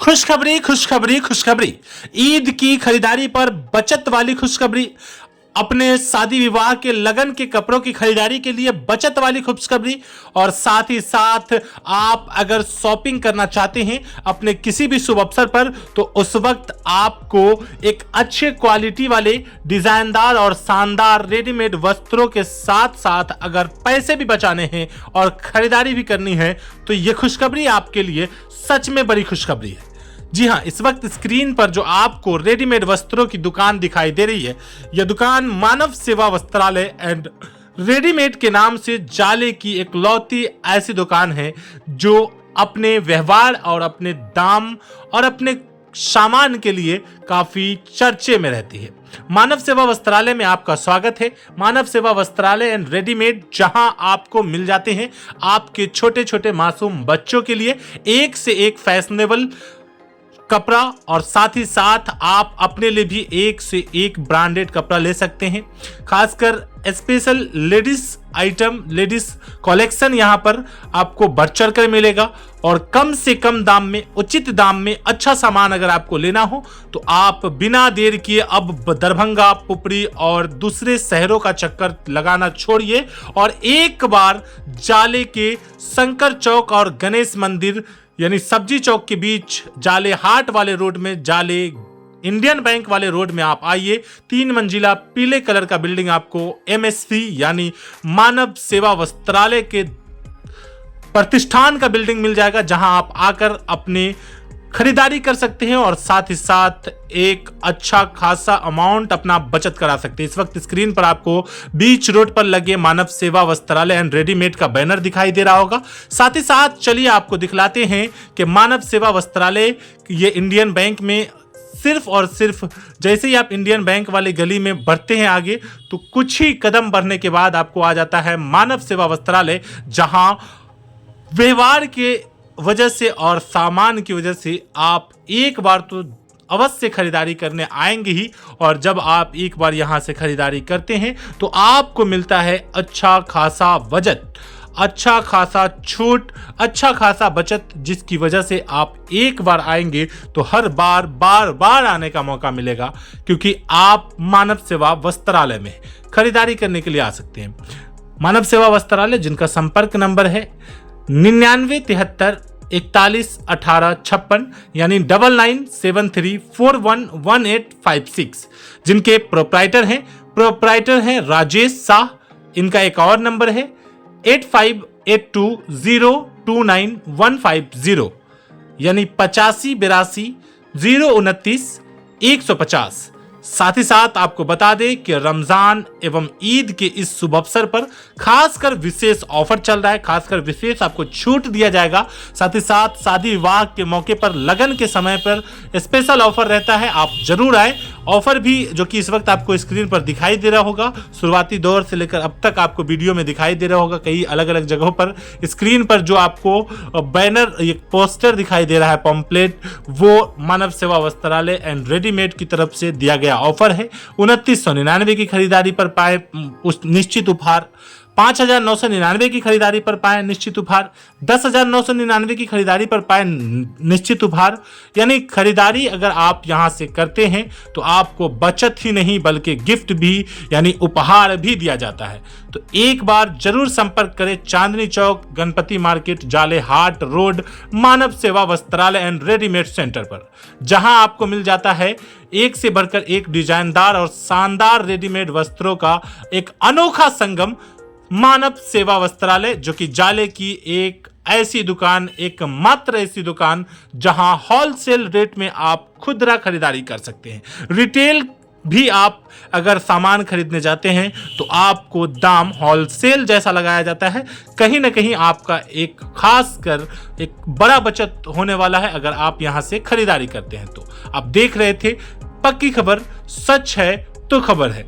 खुशखबरी खुशखबरी खुशखबरी। ईद की खरीदारी पर बचत वाली खुशखबरी। अपने शादी विवाह के लगन के कपड़ों की खरीदारी के लिए बचत वाली खुशखबरी। और साथ ही साथ आप अगर शॉपिंग करना चाहते हैं अपने किसी भी शुभ अवसर पर, तो उस वक्त आपको एक अच्छे क्वालिटी वाले डिजाइनदार और शानदार रेडीमेड वस्त्रों के साथ साथ अगर पैसे भी बचाने हैं और खरीदारी भी करनी है, तो यह खुशखबरी आपके लिए सच में बड़ी खुशखबरी है। जी हाँ, इस वक्त स्क्रीन पर जो आपको रेडीमेड वस्त्रों की दुकान दिखाई दे रही है, यह दुकान मानव सेवा वस्त्रालय एंड रेडीमेड के नाम से जाले की एक लौती ऐसी दुकान है जो अपने व्यवहार और अपने दाम और अपने सामान के लिए काफी चर्चे में रहती है। मानव सेवा वस्त्रालय में आपका स्वागत है। मानव सेवा वस्त्रालय एंड रेडीमेड, जहां आपको मिल जाते हैं आपके छोटे छोटे मासूम बच्चों के लिए एक से एक फैशनेबल कपड़ा, और साथ ही साथ आप अपने लिए भी एक से एक ब्रांडेड कपड़ा ले सकते हैं। खासकर special ladies item, ladies collection यहां पर आपको बढ़ चढ़ कर मिलेगा। और कम से कम दाम में, उचित दाम में अच्छा सामान अगर आपको लेना हो तो आप बिना देर किए अब दरभंगा, पुपरी और दूसरे शहरों का चक्कर लगाना छोड़िए और एक बार जाले के शंकर चौक और गणेश मंदिर यानी सब्जी चौक के बीच जाले हाट वाले रोड में, जाले इंडियन बैंक वाले रोड में आप आइए। 3 मंजिला पीले कलर का बिल्डिंग आपको MSV यानी मानव सेवा वस्त्रालय के प्रतिष्ठान का बिल्डिंग मिल जाएगा, जहां आप आकर अपने खरीदारी कर सकते हैं और साथ ही साथ एक अच्छा खासा अमाउंट अपना बचत करा सकते हैं। इस वक्त स्क्रीन पर आपको बीच रोड पर लगे मानव सेवा वस्त्रालय एंड रेडीमेड का बैनर दिखाई दे रहा होगा। साथ ही साथ चलिए आपको दिखलाते हैं कि मानव सेवा वस्त्रालय ये इंडियन बैंक में सिर्फ और सिर्फ, जैसे ही आप इंडियन बैंक वाली गली में बढ़ते हैं आगे, तो कुछ ही कदम बढ़ने के बाद आपको आ जाता है मानव सेवा वस्त्रालय, जहां व्यवहार के वजह से और सामान की वजह से आप एक बार तो अवश्य खरीदारी करने आएंगे ही। और जब आप एक बार यहां से खरीदारी करते हैं तो आपको मिलता है अच्छा खासा बचत, अच्छा खासा छूट, अच्छा खासा बचत, जिसकी वजह से आप एक बार आएंगे तो हर बार बार बार आने का मौका मिलेगा, क्योंकि आप मानव सेवा वस्त्रालय में खरीदारी करने के लिए आ सकते हैं। मानव सेवा वस्त्रालय, जिनका संपर्क नंबर है 9973411856 यानी 9973411856, जिनके प्रोप्राइटर हैं राजेश शाह। इनका एक और नंबर है 8582029150 यानी 8582029150। साथ ही साथ आपको बता दें कि रमजान एवं ईद के इस शुभ अवसर पर खासकर विशेष ऑफर चल रहा है, खासकर विशेष आपको छूट दिया जाएगा। साथ ही साथ शादी विवाह के मौके पर, लगन के समय पर स्पेशल ऑफर रहता है, आप जरूर आए। ऑफर भी जो कि इस वक्त आपको स्क्रीन पर दिखाई दे रहा होगा, शुरुआती दौर से लेकर अब तक आपको वीडियो में दिखाई दे रहा होगा, कई अलग अलग जगहों पर स्क्रीन पर जो आपको बैनर, एक पोस्टर दिखाई दे रहा है, पॉम्पलेट, वो मानव सेवा वस्त्रालय एंड रेडीमेड की तरफ से दिया गया ऑफर है। 2999 की खरीदारी पर पाए उस निश्चित उपहार, 5999 की खरीदारी पर पाए निश्चित उपहार, 10,999 की खरीदारी पर पाए निश्चित उपहार। यानी खरीदारी अगर आप यहां से करते हैं तो आपको बचत ही नहीं बल्कि गिफ्ट भी यानी उपहार भी दिया जाता है। तो एक बार जरूर संपर्क करें चांदनी चौक, गणपति मार्केट, जाले हाट रोड, मानव सेवा वस्त्रालय एंड रेडीमेड सेंटर पर, जहां आपको मिल जाता है एक से बढ़कर एक डिजाइनदार और शानदार रेडीमेड वस्त्रों का एक अनोखा संगम। मानव सेवा वस्त्रालय, जो कि जाले की एक ऐसी दुकान, एक मात्र ऐसी दुकान जहां होलसेल रेट में आप खुदरा खरीदारी कर सकते हैं। रिटेल भी आप अगर सामान खरीदने जाते हैं तो आपको दाम होलसेल जैसा लगाया जाता है। कहीं ना कहीं आपका एक खास कर एक बड़ा बचत होने वाला है अगर आप यहां से खरीदारी करते हैं। तो आप देख रहे थे पक्की खबर, सच है तो खबर है।